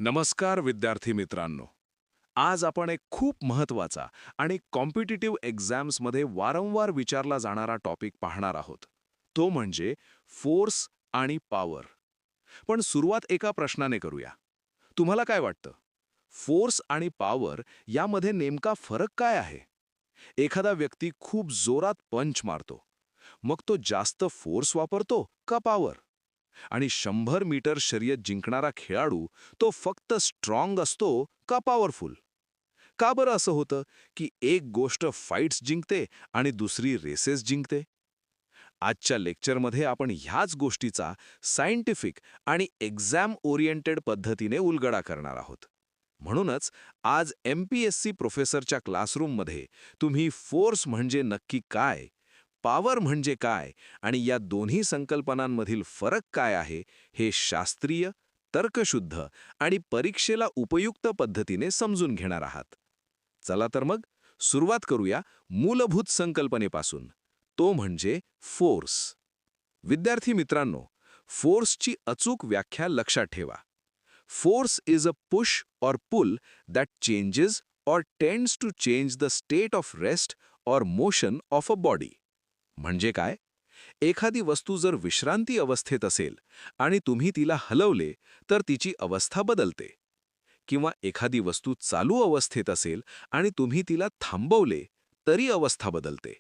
नमस्कार विद्यार्थी मित्रांनो. आज आपण एक खूप महत्त्वाचा आणि कॉम्पिटिटिव्ह एक्झाम्समध्ये वारंवार विचारला जाणारा टॉपिक पाहणार आहोत. तो म्हणजे फोर्स आणि पॉवर. पण सुरुवात एका प्रश्नाने करूया. तुम्हाला काय वाटतं? फोर्स आणि पॉवर यामध्ये नेमका फरक काय आहे? एखादा व्यक्ती खूप जोरात पंच मारतो. मग तो जास्त फोर्स वापरतो का पॉवर? आणि 100 मीटर शर्यत जिंकणारा खेळाडू तो फक्त स्ट्रॉंग असतो का पॉवरफुल? का बरं असं होतं की एक गोष्ट फाईट्स जिंकते आणि दुसरी रेसेस जिंकते? आजच्या लेक्चरमध्ये आपण ह्याच गोष्टीचा सायंटिफिक आणि एक्झाम ओरिएंटेड पद्धतीने उलगडा करणार आहोत. म्हणूनच आज MPSC प्रोफेसरच्या क्लासरूममध्ये तुम्ही फोर्स म्हणजे नक्की काय, पॉवर म्हणजे काय आणि या दोन्ही संकल्पनांमधील फरक काय आहे हे शास्त्रीय, तर्कशुद्ध आणि परीक्षेला उपयुक्त पद्धतीने समजून घेणार आहात. चला तर मग सुरुवात करूया मूलभूत संकल्पनेपासून. तो म्हणजे फोर्स. विद्यार्थी मित्रांनो, फोर्सची अचूक व्याख्या लक्षात ठेवा. Force is a push or pull that changes or tends to change the state of rest or motion of a body. म्हणजे काय? एखादी वस्तू जर विश्रांती अवस्थेत असेल आणि तुम्ही तिला हलवले तर तिची अवस्था बदलते. किंवा एखादी वस्तू चालू अवस्थेत असेल आणि तुम्ही तिला थांबवले तरी अवस्था बदलते.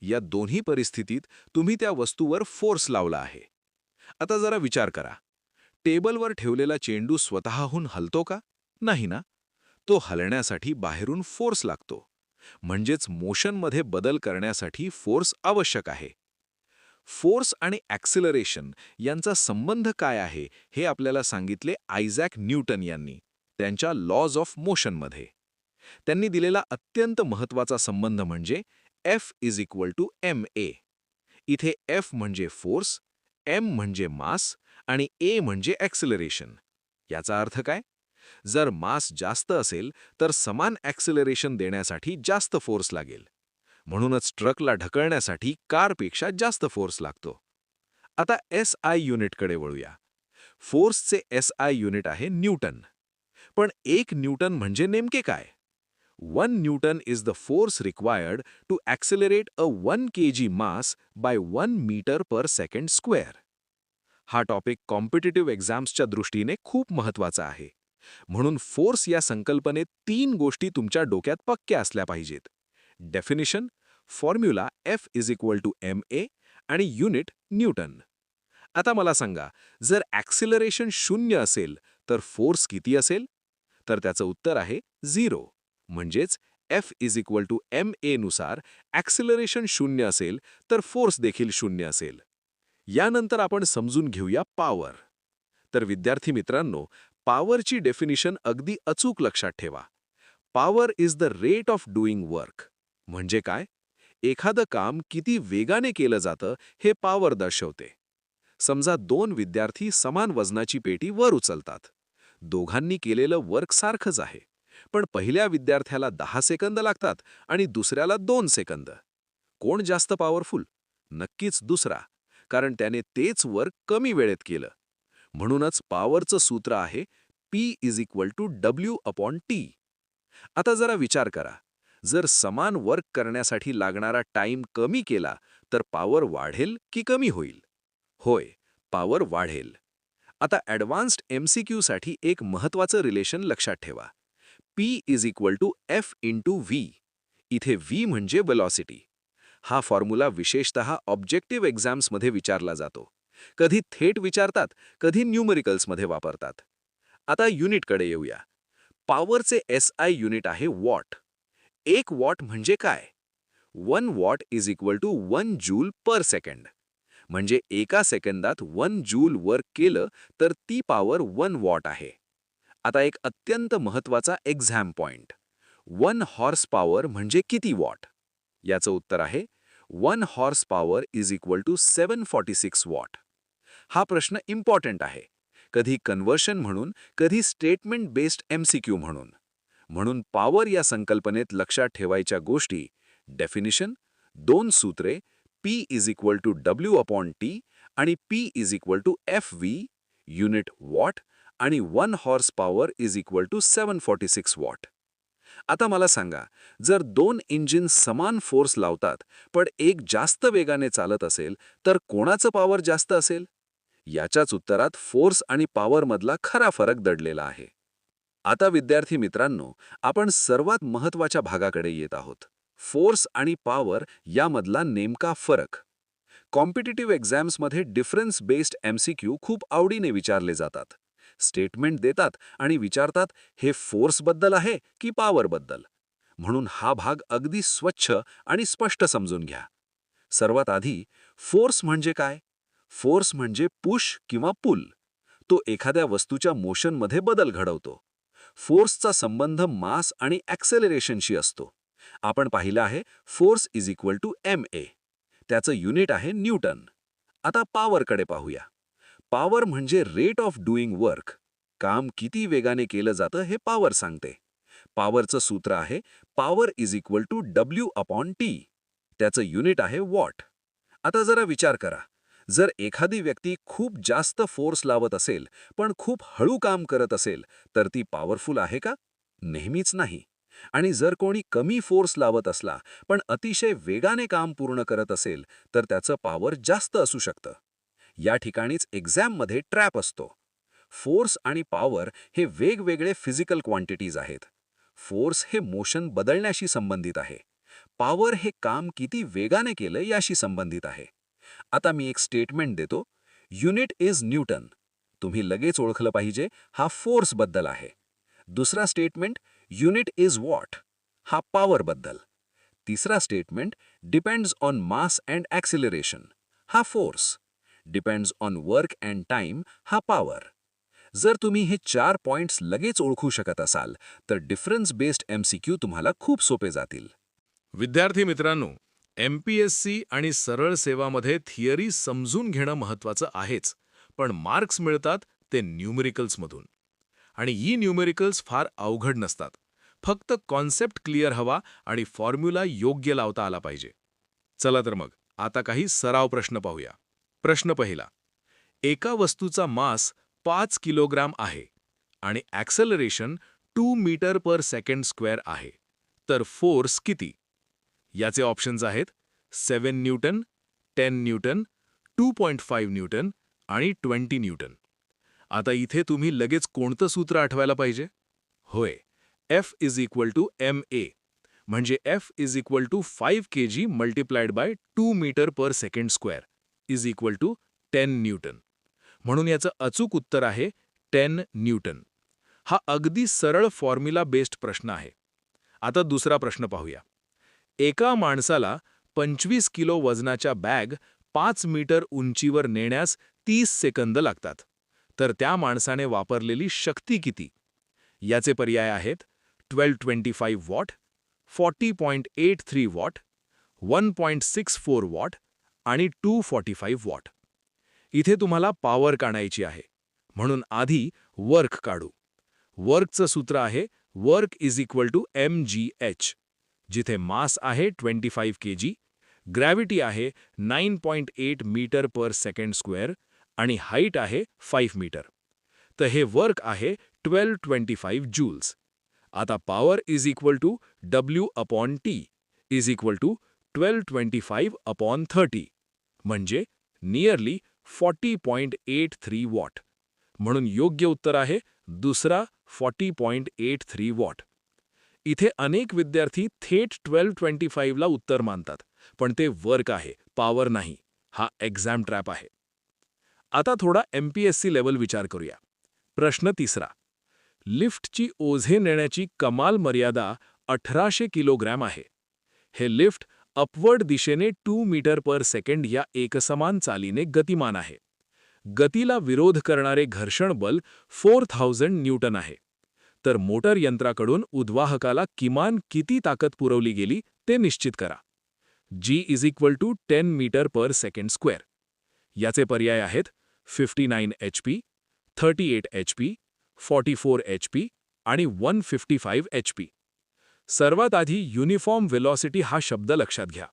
या दोन्ही परिस्थितीत तुम्ही त्या वस्तूवर फोर्स लावला आहे. आता जरा विचार करा. टेबलवर ठेवलेला चेंडू स्वतःहून हलतो का? नाही ना. तो हलण्यासाठी बाहेरून फोर्स लागतो. म्हणजेच मोशनमध्ये बदल करण्यासाठी फोर्स आवश्यक आहे. फोर्स आणि ॲक्सिलरेशन यांचा संबंध काय आहे हे आपल्याला सांगितले आयझॅक न्यूटन यांनी त्यांच्या लॉज ऑफ मोशनमध्ये. त्यांनी दिलेला अत्यंत महत्त्वाचा संबंध म्हणजे F is equal to ma. इथे F म्हणजे फोर्स, M म्हणजे मास आणि A म्हणजे ॲक्सिलरेशन. याचा अर्थ काय? जर मास जास्त असेल तर समान ॲक्सिलरेशन देण्यासाठी जास्त फोर्स लागेल. म्हणूनच ट्रकला ढकलण्यासाठी कारपेक्षा जास्त फोर्स लागतो. आता SI युनिटकडे वळूया. फोर्सचे SI युनिट आहे न्यूटन. पण 1 न्यूटन म्हणजे नेमके काय? 1 newton is the force required to accelerate a 1 kg mass by 1 metre per second square. हा टॉपिक कॉम्पिटिटिव्ह एक्झाम्सच्या दृष्टीने खूप महत्त्वाचा आहे. म्हणून फोर्स या संकल्पनेत 3 गोष्टी तुमच्या डोक्यात पक्क्या असल्या पाहिजेत. Definition, formula F is equal to ma आणि युनिट न्यूटन. आता मला सांगा, जर ॲक्सिलरेशन 0 असेल तर फोर्स किती असेल? तर त्याचं उत्तर आहे 0. म्हणजेच F is equal to ma नुसार ॲक्सिलरेशन 0 असेल तर फोर्स देखील 0 असेल. यानंतर आपण समजून घेऊया पॉवर. तर विद्यार्थी मित्रांनो, पॉवरची डेफिनिशन अगदी अचूक लक्षात ठेवा. Power is the rate of doing work. म्हणजे काय? एखादं काम किती वेगाने केलं जातं हे पॉवर दर्शवते. समजा 2 विद्यार्थी समान वजनाची पेटी वर उचलतात. दोघांनी केलेलं वर्क सारखंच आहे. पण पहिल्या विद्यार्थ्याला 10 सेकंद लागतात आणि दुसऱ्याला 2 सेकंद. कोण जास्त पॉवरफुल? नक्कीच दुसरा, कारण त्याने तेच वर्क कमी वेळेत केलं. म्हणूनच पॉवरचं सूत्र आहे P is equal to W/T. आता जरा विचार करा. जर समान वर्क करण्यासाठी लागणारा टाइम कमी केला तर पॉवर वाढेल की कमी होईल? होय, पॉवर वाढेल. आता ॲडव्हान्स्ड MCQसाठी एक महत्त्वाचं रिलेशन लक्षात ठेवा. P is equal to F into V. इथे V म्हणजे वेलॉसिटी. हा फॉर्म्युला विशेषतः ऑब्जेक्टिव्ह एक्झाम्समध्ये विचारला जातो. कधी थेट विचारतात, कधी न्यूमरिकल्समध्ये वापरतात. आता युनिटकडे येऊया. पॉवरचे SI युनिट आहे वॉट. 1 वॉट म्हणजे काय? 1 watt is equal to 1 joule per second. म्हणजे एका सेकंदात 1 जूल वर्क केलं तर ती पॉवर 1 वॉट आहे. आता एक अत्यंत महत्त्वाचा एक्झाम पॉइंट. 1 हॉर्स पॉवर म्हणजे किती वॉट? याचं उत्तर आहे 1 horse power is equal to 746 watt. हा प्रश्न इम्पॉर्टंट आहे. कधी कन्व्हर्शन म्हणून, कधी स्टेटमेंट बेस्ड MCQ म्हणून. म्हणून पॉवर या संकल्पनेत लक्षात ठेवायच्या गोष्टी: डेफिनिशन, 2 सूत्रे, P is equal to W/T आणि P is equal to FV, unit watt आणि 1 horse power is equal to 746 watt. आता मला सांगा, जर दोन इंजिन समान फोर्स लावतात पण एक जास्त वेगाने चालत असेल तर कोणाचं पॉवर जास्त असेल? याच्याच उत्तरात फोर्स आणि पॉवरमधला खरा फरक दडलेला आहे. आता विद्यार्थी मित्रांनो, आपण सर्वात महत्त्वाच्या भागाकडे येत आहोत. फोर्स आणि पॉवर यामधला नेमका फरक. कॉम्पिटिटिव्ह एक्झाम्समध्ये डिफरन्स बेस्ड MCQ खूप आवडीने विचारले जातात. स्टेटमेंट देतात आणि विचारतात, हे फोर्सबद्दल आहे की पॉवरबद्दल? म्हणून हा भाग अगदी स्वच्छ आणि स्पष्ट समजून घ्या. सर्वात आधी, फोर्स म्हणजे काय? फोर्स म्हणजे पुश किंवा पुल. तो एखाद्या वस्तूच्या मोशनमध्ये बदल घडवतो. फोर्सचा संबंध मास आणि ॲक्सेलरेशनशी असतो. आपण पाहिलं आहे, force is equal to MA. त्याचं युनिट आहे न्यूटन. आता पॉवरकडे पाहूया. पॉवर म्हणजे रेट ऑफ डुईंग वर्क. काम किती वेगाने केलं जातं हे पॉवर सांगते. पॉवरचं सूत्र आहे power is equal to W/T. त्याचं युनिट आहे वॉट. आता जरा विचार करा, जर एखादी व्यक्ती खूप जास्त फोर्स लावत असेल पण खूप हळू काम करत असेल तर ती पॉवरफुल आहे का? नेहमीच नाही. आणि जर कोणी कमी फोर्स लावत असला पण अतिशय वेगाने काम पूर्ण करत असेल तर त्याचं पॉवर जास्त असू शकतं. या ठिकाणीच एक्झाममध्ये ट्रॅप असतो. फोर्स आणि पॉवर हे वेगवेगळे फिजिकल क्वांटिटीज आहेत. फोर्स हे मोशन बदलण्याशी संबंधित आहे. पॉवर हे काम किती वेगाने केलं याशी संबंधित आहे. आता मी एक स्टेटमेंट देतो. Unit is Newton. तुम्ही लगेच ओळखलं पाहिजे, हा फोर्सबद्दल आहे. दुसरा स्टेटमेंट, युनिट इज वॉट. हा पॉवरबद्दल. तिसरा statement, depends on mass and acceleration. हा force. Depends on work and time. हा पॉवर. जर तुम्ही हे 4 पॉइंट्स लगेच ओळखू शकत असाल तर डिफरन्स बेस्ड MCQ तुम्हाला खूप सोपे जातील. विद्यार्थी मित्रांनो, MPSC आणि सरळ सेवामध्ये थिअरी समजून घेणं महत्त्वाचं आहेच, पण मार्क्स मिळतात ते न्यूमेरिकल्समधून. आणि ही न्यूमेरिकल्स फार अवघड नसतात. फक्त कॉन्सेप्ट क्लिअर हवा आणि फॉर्म्युला योग्य लावता आला पाहिजे. चला तर मग आता काही सराव प्रश्न पाहूया. प्रश्न पहिला. एका वस्तूचा मास 5 किलोग्राम आहे आणि acceleration 2 metre per second square आहे. तर फोर्स किती? याचे ऑप्शन्स आहेत 7 न्यूटन, 10 न्यूटन, 2.5 न्यूटन आणि 20 न्यूटन. आता इथे तुम्ही लगेच कोणतं सूत्र आठवायला पाहिजे? होय, F is equal to MA. म्हणजे F is equal to 5 kg multiplied by 2 metre per second square is equal to 10 Newton. म्हणून याचं अचूक उत्तर आहे 10 न्यूटन. हा अगदी सरळ फॉर्म्युला बेस्ड प्रश्न आहे. आता दुसरा प्रश्न पाहूया. एका माणसाला 25 किलो वजनाच्या बॅग 5 मीटर उंचीवर नेण्यास 30 सेकंद लागतात. तर त्या माणसाने वापरलेली शक्ती किती? याचे पर्याय आहेत 1225 वॉट, 40.83 वॉट, 1.64 वॉट आणि 245 वॉट. इथे तुम्हाला पॉवर काढायची आहे, म्हणून आधी वर्क काढू. वर्कचं सूत्र आहे work is equal to MGH. जिथे मास आहे 25 kg, ग्रॅव्हिटी आहे 9.8 मीटर पर सेकंड स्क्वेअर आणि हाईट आहे 5 मीटर. तर हे वर्क आहे 1225 जूल्स. आता power is equal to W/T is equal to 1225/30 म्हणजे नियरली 40.83 वॉट. म्हणून योग्य उत्तर आहे दुसरा 40.83 वॉट. इथे अनेक विद्यार्थी थेट 1225 ला उत्तर मानतात, पण ते वर्क आहे, पॉवर नाही. हा एक्झाम ट्रॅप आहे. आता थोडा MPSC लेवल विचार करूया. प्रश्न तिसरा. लिफ्टची ओझे नेण्याची कमाल मर्यादा 1800 किलोग्रॅम आहे. हे लिफ्ट अपवर्ड दिशेने 2 मीटर पर सेकंड या एकसमान चालीने गतिमान आहे. गतीला विरोध करणारे घर्षण बल 4000 न्यूटन आहे. तर मोटर यंत्राकडून उद्वाहकाला किमान किती ताकद पुरवली गेली ते निश्चित करा. G is equal to 10 metre per second square. याचे पर्याय आहेत 59 HP, 38 HP, 44 HP आणि 155 HP. सर्वात आधी युनिफॉर्म वेलॉसिटी हा शब्द लक्षात घ्या.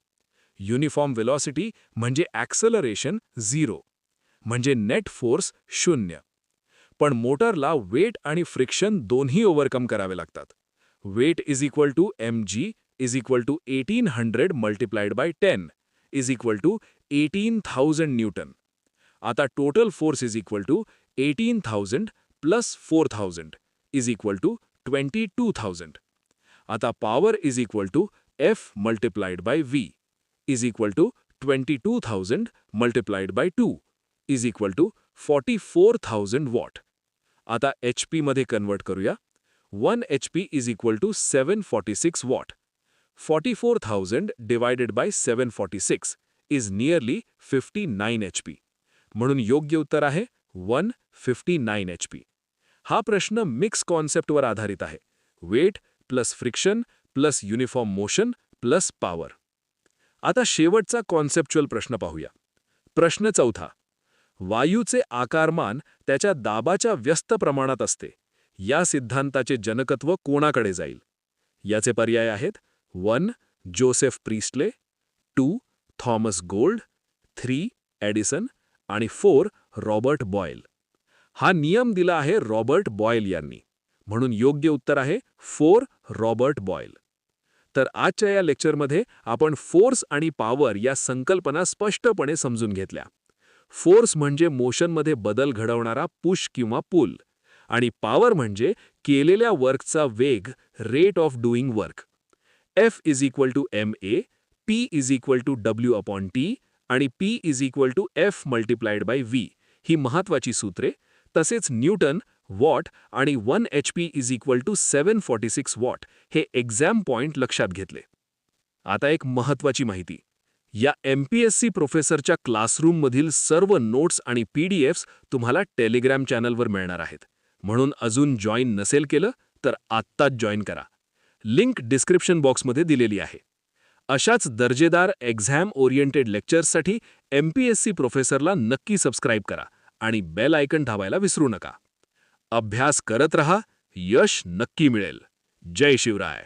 युनिफॉर्म वेलॉसिटी म्हणजे ॲक्सेलरेशन 0, म्हणजे नेट फोर्स 0. पण मोटरला वेट आणि फ्रिक्शन दोन्ही ओव्हरकम करावे लागतात. Weight is equal to mg is equal to 1800 multiplied by 10 is equal to 18,000 newton. आता total force is equal to 18,000 plus 4,000 is equal to 22,000. आता power is equal to F multiplied by V is equal to 22,000 multiplied by 2 is equal to 44,000 watt. आता HP मध्ये convert करूया. 1 HP is equal to 746 watt. 44,000 divided bye 746 is nearly 59 HP. म्हणून योग्य उत्तर आहे 159 HP. हा प्रश्न मिक्स कॉन्सेप्टवर आधारित आहे. Weight plus friction plus uniform motion plus power. आता शेवटचा कॉन्सेप्च्युअल प्रश्न पाहूया. प्रश्न 4. वायूचे आकारमान त्याच्या दाबाच्या व्यस्त प्रमाणात असते. या सिद्धांताचे जनकत्व कोणाकडे जाईल? याचे पर्याय आहेत 1. Joseph Priestley, 2. Thomas Gold, 3. Edison आणि 4. Robert Boyle. हा नियम दिला आहे रॉबर्ट बॉयल यांनी. म्हणून योग्य उत्तर आहे 4. Robert Boyle. तर आजच्या या लेक्चरमध्ये आपण फोर्स आणि पॉवर या संकल्पना स्पष्टपणे समजून घेतल्या. फोर्स म्हणजे मोशनमध्ये बदल घडवणारा पुश किंवा पुल, आणि पॉवर म्हणजे केलेल्या वर्कचा वेग, rate of doing work. F is equal to ma, P is equal to W/T आणि P is equal to F multiplied by V ही महत्वाची सूत्रे, तसेच न्यूटन, वॉट आणि 1 HP is equal to 746 watt हे एक्झाम पॉइंट लक्षात घेतले. आता एक महत्वाची माहिती. या MPSC प्रोफेसरच्या क्लासरूममधील सर्व नोट्स आणि PDFs तुम्हाला टेलिग्राम चॅनलवर मिळणार आहेत. म्हणून अजून जॉईन नसेल केलं तर आत्ताच जॉईन करा. लिंक डिस्क्रिप्शन बॉक्समध्ये दिलेली आहे. अशाच दर्जेदार एक्झाम ओरिएंटेड लेक्चर्ससाठी MPSC प्रोफेसरला नक्की सबस्क्राईब करा आणि बेल आयकन दाबायला विसरू नका. अभ्यास करत रहा, यश नक्की मिळेल. जय शिवराय.